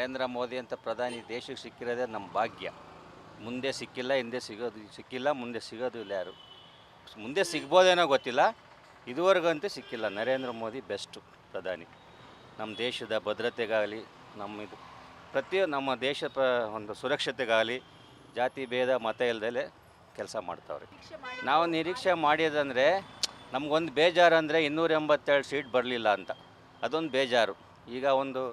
ನರೇಂದ್ರ ಮೋದಿ ಅಂತ ಪ್ರಧಾನಿ ದೇಶಕ್ಕೆ ಸಿಕ್ಕಿರೋದೇ ನಮ್ಮ ಭಾಗ್ಯ. ಮುಂದೆ ಸಿಕ್ಕಿಲ್ಲ, ಹಿಂದೆ ಸಿಕ್ಕಿಲ್ಲ, ಮುಂದೆ ಸಿಗೋದು ಇಲ್ಲ. ಯಾರು ಮುಂದೆ ಸಿಗ್ಬೋದೇನೋ ಗೊತ್ತಿಲ್ಲ, ಇದುವರೆಗಂತೂ ಸಿಕ್ಕಿಲ್ಲ. ನರೇಂದ್ರ ಮೋದಿ ಬೆಸ್ಟು ಪ್ರಧಾನಿ. ನಮ್ಮ ದೇಶದ ಭದ್ರತೆಗಾಗಲಿ, ನಮ್ಮ ದೇಶ ಒಂದು ಸುರಕ್ಷತೆಗಾಗಲಿ ಜಾತಿ ಭೇದ ಮತ ಇಲ್ಲದೆ ಕೆಲಸ ಮಾಡ್ತಾವ್ರೆ. ನಾವು ನಿರೀಕ್ಷೆ ಮಾಡಿದಂದರೆ ನಮಗೊಂದು ಬೇಜಾರು ಅಂದರೆ 287 ಸೀಟ್ ಬರಲಿಲ್ಲ ಅಂತ, ಅದೊಂದು ಬೇಜಾರು. ಈಗ ಒಂದು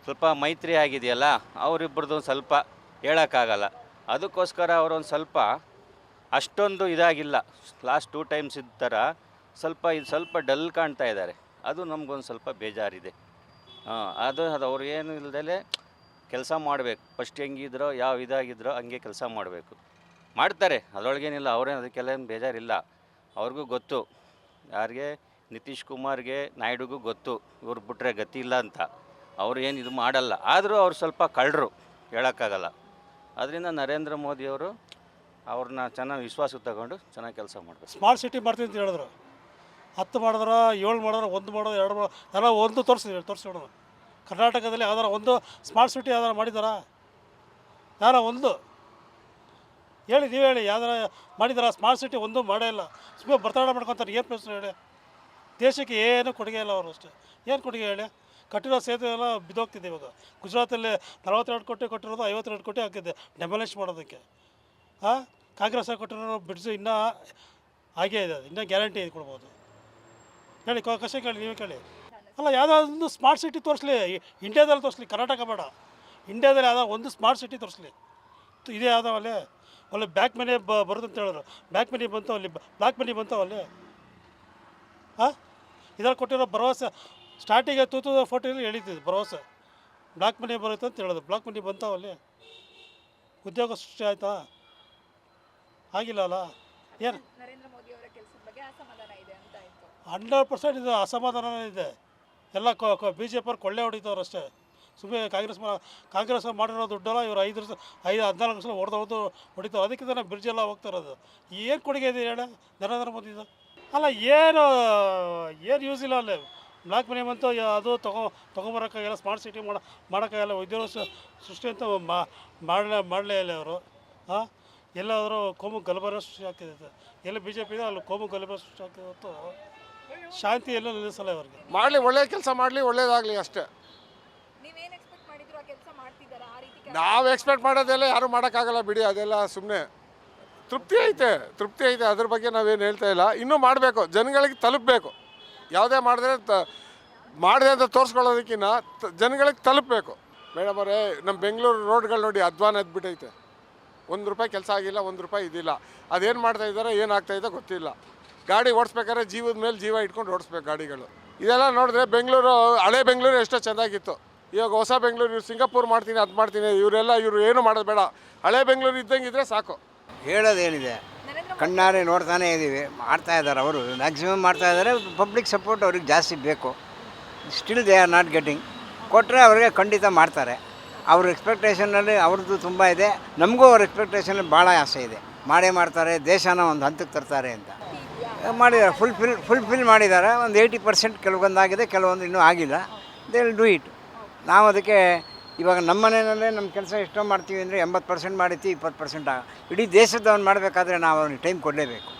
ಸ್ವಲ್ಪ ಮೈತ್ರಿ ಆಗಿದೆಯಲ್ಲ, ಅವರಿಬ್ಬರದ್ದು ಸ್ವಲ್ಪ ಹೇಳೋಕ್ಕಾಗಲ್ಲ. ಅದಕ್ಕೋಸ್ಕರ ಅವರೊಂದು ಸ್ವಲ್ಪ ಅಷ್ಟೊಂದು ಇದಾಗಿಲ್ಲ. ಲಾಸ್ಟ್ 2 ಟೈಮ್ಸ್ ಇದ್ದ ಥರ ಸ್ವಲ್ಪ ಡಲ್ ಕಾಣ್ತಾ ಇದ್ದಾರೆ. ಅದು ನಮಗೊಂದು ಸ್ವಲ್ಪ ಬೇಜಾರಿದೆ. ಅದು ಅವ್ರಿಗೇನು ಇಲ್ದಲೇ ಕೆಲಸ ಮಾಡಬೇಕು. ಫಸ್ಟ್ ಹೆಂಗಿದ್ರೋ ಇದಾಗಿದ್ರೋ ಹಂಗೆ ಕೆಲಸ ಮಾಡಬೇಕು. ಮಾಡ್ತಾರೆ, ಅದರೊಳಗೇನಿಲ್ಲ. ಅವರೇನು ಅದಕ್ಕೆಲ್ಲ ಏನು ಬೇಜಾರಿಲ್ಲ. ಅವ್ರಿಗೂ ಗೊತ್ತು, ಯಾರಿಗೆ ನಿತೀಶ್ ಕುಮಾರ್ಗೆ ನಾಯ್ಡುಗೂ ಗೊತ್ತು ಇವ್ರು ಬಿಟ್ಟರೆ ಗತಿ ಇಲ್ಲ ಅಂತ. ಅವ್ರು ಏನು ಇದು ಮಾಡಲ್ಲ. ಆದರೂ ಅವ್ರು ಸ್ವಲ್ಪ ಕಳ್ಳರು, ಹೇಳೋಕ್ಕಾಗಲ್ಲ. ಅದರಿಂದ ನರೇಂದ್ರ ಮೋದಿಯವರು ಅವ್ರನ್ನ ಚೆನ್ನಾಗಿ ವಿಶ್ವಾಸಕ್ಕೆ ತಗೊಂಡು ಚೆನ್ನಾಗಿ ಕೆಲಸ ಮಾಡಬೇಕು. ಸ್ಮಾರ್ಟ್ ಸಿಟಿ ಮಾಡ್ತೀವಿ ಅಂತ ಹೇಳಿದ್ರು. 10 ಮಾಡಿದ್ರೆ, 7 ಮಾಡಿದ್ರೆ, 1 ಮಾಡೋದು, 2 ಮಾಡೋದು, ಎಲ್ಲ ಒಂದು ತೋರಿಸಿಬಿಡೋದು. ಕರ್ನಾಟಕದಲ್ಲಿ ಯಾವ್ದಾರ ಒಂದು ಸ್ಮಾರ್ಟ್ ಸಿಟಿ ಯಾವ್ದಾರ ಮಾಡಿದಾರಾ? ಯಾರ ಒಂದು ಹೇಳಿ, ನೀವು ಹೇಳಿ, ಯಾವ್ದಾರ ಮಾಡಿದಾರ? ಸ್ಮಾರ್ಟ್ ಸಿಟಿ ಒಂದು ಮಾಡೇ ಇಲ್ಲ. ಸುಮ್ಮನೆ ಬರ್ತಡೇ ಮಾಡ್ಕೊತಾರೆ. ಏನು ಪ್ರಶ್ನೆ ಹೇಳಿ? ದೇಶಕ್ಕೆ ಏನು ಕೊಡುಗೆ ಇಲ್ಲ ಅವರು ಅಷ್ಟೇ. ಏನು ಕೊಡುಗೆ ಹೇಳಿ? ಕಟ್ಟಿರೋ ಸೇತುವೆ ಎಲ್ಲ ಬಿದ್ದೋಗ್ತಿದೆ. ಇವಾಗ ಗುಜರಾತಲ್ಲಿ 42 ಕೋಟಿ ಕೊಟ್ಟಿರೋದು 52 ಕೋಟಿ ಹಾಕಿದೆ ಡೆಮಾಲಿಷ್ ಮಾಡೋದಕ್ಕೆ. ಕಾಂಗ್ರೆಸ್ ಕೊಟ್ಟಿರೋ ಬಿಡ್ಸು ಇನ್ನೂ ಹಾಗೇ ಇದೆ, ಇನ್ನೂ ಗ್ಯಾರಂಟಿ ಕೊಡ್ಬೋದು. ಹೇಳಿ, ಕಷ್ಟ ಕೇಳಿ, ನೀವೇ ಕೇಳಿ. ಅಲ್ಲ, ಯಾವುದಾದ್ರು ಸ್ಮಾರ್ಟ್ ಸಿಟಿ ತೋರಿಸ್ಲಿ, ಇಂಡಿಯಾದಲ್ಲಿ ತೋರಿಸ್ಲಿ, ಕರ್ನಾಟಕ ಬೇಡ, ಇಂಡಿಯಾದಲ್ಲಿ ಯಾವುದೋ ಒಂದು ಸ್ಮಾರ್ಟ್ ಸಿಟಿ ತೋರಿಸ್ಲಿ. ಇದೇ ಯಾವುದಾವಲ್ಲೇ ಒಳ್ಳೆ ಬ್ಯಾಕ್ ಮನಿ ಬರೋದು ಅಂತ ಹೇಳಿದ್ರು. ಬ್ಯಾಕ್ ಮನಿ ಬಂತು, ಅಲ್ಲಿ ಬ್ಲ್ಯಾಕ್ ಮನಿ ಬಂತು ಅಲ್ಲಿ. ಇದ್ರಲ್ಲಿ ಕೊಟ್ಟಿರೋ ಭರವಸೆ ಸ್ಟಾರ್ಟಿಗೆ 2014 ಹೇಳಿದ್ದು ಭರವಸೆ ಬ್ಲ್ಯಾಕ್ ಮನಿ ಬರುತ್ತೆ ಅಂತ ಹೇಳಿದ್ರು. ಬ್ಲ್ಯಾಕ್ ಮನಿ ಬಂತಾವಲ್ಲಿ, ಉದ್ಯೋಗ ಸೃಷ್ಟಿ ಆಯಿತಾ? ಆಗಿಲ್ಲ ಅಲ್ಲ. ಏನು 100% ಇದು ಅಸಮಾಧಾನ ಇದೆ. ಎಲ್ಲ BJP ಅವ್ರು ಕೊಳ್ಳೆ ಹೊಡಿತವ್ರು ಅಷ್ಟೇ. ಸುಮ್ಮನೆ ಕಾಂಗ್ರೆಸ್ ಮಾಡಿರೋ ದುಡ್ಡೆಲ್ಲ ಇವರು 14 ಸಲ ಹೊಡಿತಾರೆ. ಅದಕ್ಕೆ ತಾನೇ ಬ್ರಿಡ್ಜೆಲ್ಲ ಹೋಗ್ತಾ ಇರೋದು. ಏನು ಕೊಡುಗೆ ಇದೆ ಹೇಳಿ ನರೇಂದ್ರ ಮೋದಿದು? ಅಲ್ಲ, ಏನು ಯೂಸ್ ಇಲ್ಲ ಅಲ್ಲೇ. ಬ್ಲ್ಯಾಕ್ ಮನಿ ಬಂತು, ಅದು ತೊಗೊಂಬರೋಕ್ಕಾಗಲ್ಲ. ಸ್ಮಾರ್ಟ್ ಸಿಟಿ ಮಾಡೋಕ್ಕಾಗಲ್ಲ. ಉದ್ಯೋಗ ಸೃಷ್ಟಿ ಅಂತ ಮಾಡಲೇ ಇಲ್ಲ ಅವರು. ಎಲ್ಲಾದರೂ ಕೋಮು ಗಲಭೆ ಸೃಷ್ಟಿ ಆಗ್ತಿದೆ. ಎಲ್ಲ BJP ಇದೆ, ಅಲ್ಲಿ ಕೋಮು ಗಲಭೆ ಸೃಷ್ಟಿ ಆಗ್ತಿದೆ ಹೊತ್ತು ಶಾಂತಿ ಎಲ್ಲ ನಿಲ್ಲಿಸಲ್ಲ ಅವ್ರಿಗೆ. ಮಾಡಲಿ, ಒಳ್ಳೆ ಕೆಲಸ ಮಾಡಲಿ, ಒಳ್ಳೇದಾಗಲಿ ಅಷ್ಟೇ. ನಾವು ಎಕ್ಸ್ಪೆಕ್ಟ್ ಮಾಡೋದೆಲ್ಲ ಯಾರೂ ಮಾಡೋಕ್ಕಾಗಲ್ಲ ಬಿಡಿ. ಅದೆಲ್ಲ ಸುಮ್ಮನೆ ತೃಪ್ತಿ ಐತೆ. ಅದ್ರ ಬಗ್ಗೆ ನಾವೇನು ಹೇಳ್ತಾ ಇಲ್ಲ. ಇನ್ನೂ ಮಾಡಬೇಕು, ಜನಗಳಿಗೆ ತಲುಪಬೇಕು. ಯಾವುದೇ ಮಾಡಿದೆ ಅಂತ ತೋರಿಸ್ಕೊಳ್ಳೋದಕ್ಕಿಂತ ಜನಗಳಿಗೆ ತಲುಪಬೇಕು. ಮೇಡಮ್ ಅವರೇ, ನಮ್ಮ ಬೆಂಗಳೂರು ರೋಡ್ಗಳು ನೋಡಿ ಅಧ್ವಾನ ಎದ್ಬಿಟ್ಟೈತೆ. ₹1 ಕೆಲಸ ಆಗಿಲ್ಲ, ₹1 ಇದಿಲ್ಲ. ಅದೇನು ಮಾಡ್ತಾಯಿದ್ದಾರೆ, ಏನಾಗ್ತಾಯಿದೆ ಗೊತ್ತಿಲ್ಲ. ಗಾಡಿ ಓಡಿಸ್ಬೇಕಾದ್ರೆ ಜೀವದ ಮೇಲೆ ಜೀವ ಇಟ್ಕೊಂಡು ಓಡಿಸ್ಬೇಕು ಗಾಡಿಗಳು. ಇದೆಲ್ಲ ನೋಡಿದ್ರೆ ಹಳೆ ಬೆಂಗಳೂರು ಎಷ್ಟೋ ಚೆಂದಾಗಿತ್ತು. ಇವಾಗ ಹೊಸ ಬೆಂಗಳೂರು, ಇವ್ರು ಸಿಂಗಾಪುರ್ ಮಾಡ್ತೀನಿ, ಅದು ಮಾಡ್ತೀನಿ, ಇವರು ಏನು ಮಾಡೋದು ಬೇಡ. ಹಳೆ ಬೆಂಗಳೂರು ಇದ್ದಂಗೆ ಇದ್ದರೆ ಸಾಕು. ಹೇಳೋದೇನಿದೆ, ಕಣ್ಣಾರೆ ನೋಡ್ತಾನೆ ಇದ್ದೀವಿ. ಮಾಡ್ತಾ ಇದ್ದಾರೆ, ಅವರು ಮ್ಯಾಕ್ಸಿಮಮ್ ಮಾಡ್ತಾ ಇದ್ದಾರೆ. ಪಬ್ಲಿಕ್ ಸಪೋರ್ಟ್ ಅವ್ರಿಗೆ ಜಾಸ್ತಿ ಬೇಕು. Still they are not getting. ಕೊಟ್ಟರೆ ಅವ್ರಿಗೆ ಖಂಡಿತ ಮಾಡ್ತಾರೆ. ಅವ್ರ ಎಕ್ಸ್ಪೆಕ್ಟೇಷನಲ್ಲಿ ಅವ್ರದ್ದು ತುಂಬ ಇದೆ. ನಮಗೂ ಅವ್ರ ಎಕ್ಸ್ಪೆಕ್ಟೇಷನಲ್ಲಿ ಭಾಳ ಆಸೆ ಇದೆ. ಮಾಡೇ ಮಾಡ್ತಾರೆ, ದೇಶನ ಒಂದು ಹಂತಕ್ಕೆ ತರ್ತಾರೆ ಅಂತ ಮಾಡಿದ್ದಾರೆ. ಫುಲ್ಫಿಲ್ ಮಾಡಿದ್ದಾರೆ. ಒಂದು 80% ಕೆಲವೊಂದಾಗಿದೆ, ಕೆಲವೊಂದು ಇನ್ನೂ ಆಗಿಲ್ಲ. They will do it. ನಾವು ಅದಕ್ಕೆ ಇವಾಗ ನಮ್ಮ ಮನೆಯಲ್ಲೇ ನಮ್ಮ ಕೆಲಸ ಎಷ್ಟೋ ಮಾಡ್ತೀವಿ ಅಂದರೆ 80% ಮಾಡಿರ್ತೀವಿ, 20% ಇಡೀ ದೇಶದವ್ನು ಮಾಡಬೇಕಾದ್ರೆ ನಾವು ಅವ್ನಿಗೆ ಟೈಮ್ ಕೊಡಲೇಬೇಕು.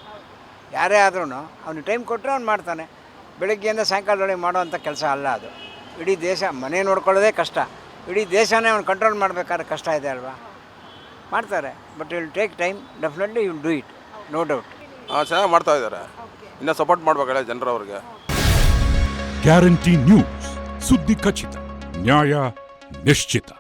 ಯಾರೇ ಆದ್ರೂ ಅವ್ನಿಗೆ ಟೈಮ್ ಕೊಟ್ಟರೆ ಅವ್ನು ಮಾಡ್ತಾನೆ. ಬೆಳಗ್ಗೆಯಿಂದ ಸಾಯಂಕಾಲದೊಳಗೆ ಮಾಡೋವಂಥ ಕೆಲಸ ಅಲ್ಲ ಅದು. ಇಡೀ ದೇಶ ಮನೆ ನೋಡ್ಕೊಳ್ಳೋದೇ ಕಷ್ಟ. ಇಡೀ ದೇಶನೇ ಅವ್ನು ಕಂಟ್ರೋಲ್ ಮಾಡಬೇಕಾದ್ರೆ ಕಷ್ಟ ಇದೆ ಅಲ್ವಾ? ಮಾಡ್ತಾರೆ. But will take time. Definitely will do it, no doubt. ಚೆನ್ನಾಗಿ ಮಾಡ್ತಾ ಇದ್ದಾರೆ. ಇನ್ನೂ ಸಪೋರ್ಟ್ ಮಾಡಬೇಕಲ್ಲ ಜನರವ್ರಿಗೆ. ಗ್ಯಾರಂಟಿ ನ್ಯೂಸ್, ಸುದ್ದಿ ಖಚಿತ, ನ್ಯಾಯ ನಿಶ್ಚಿತ.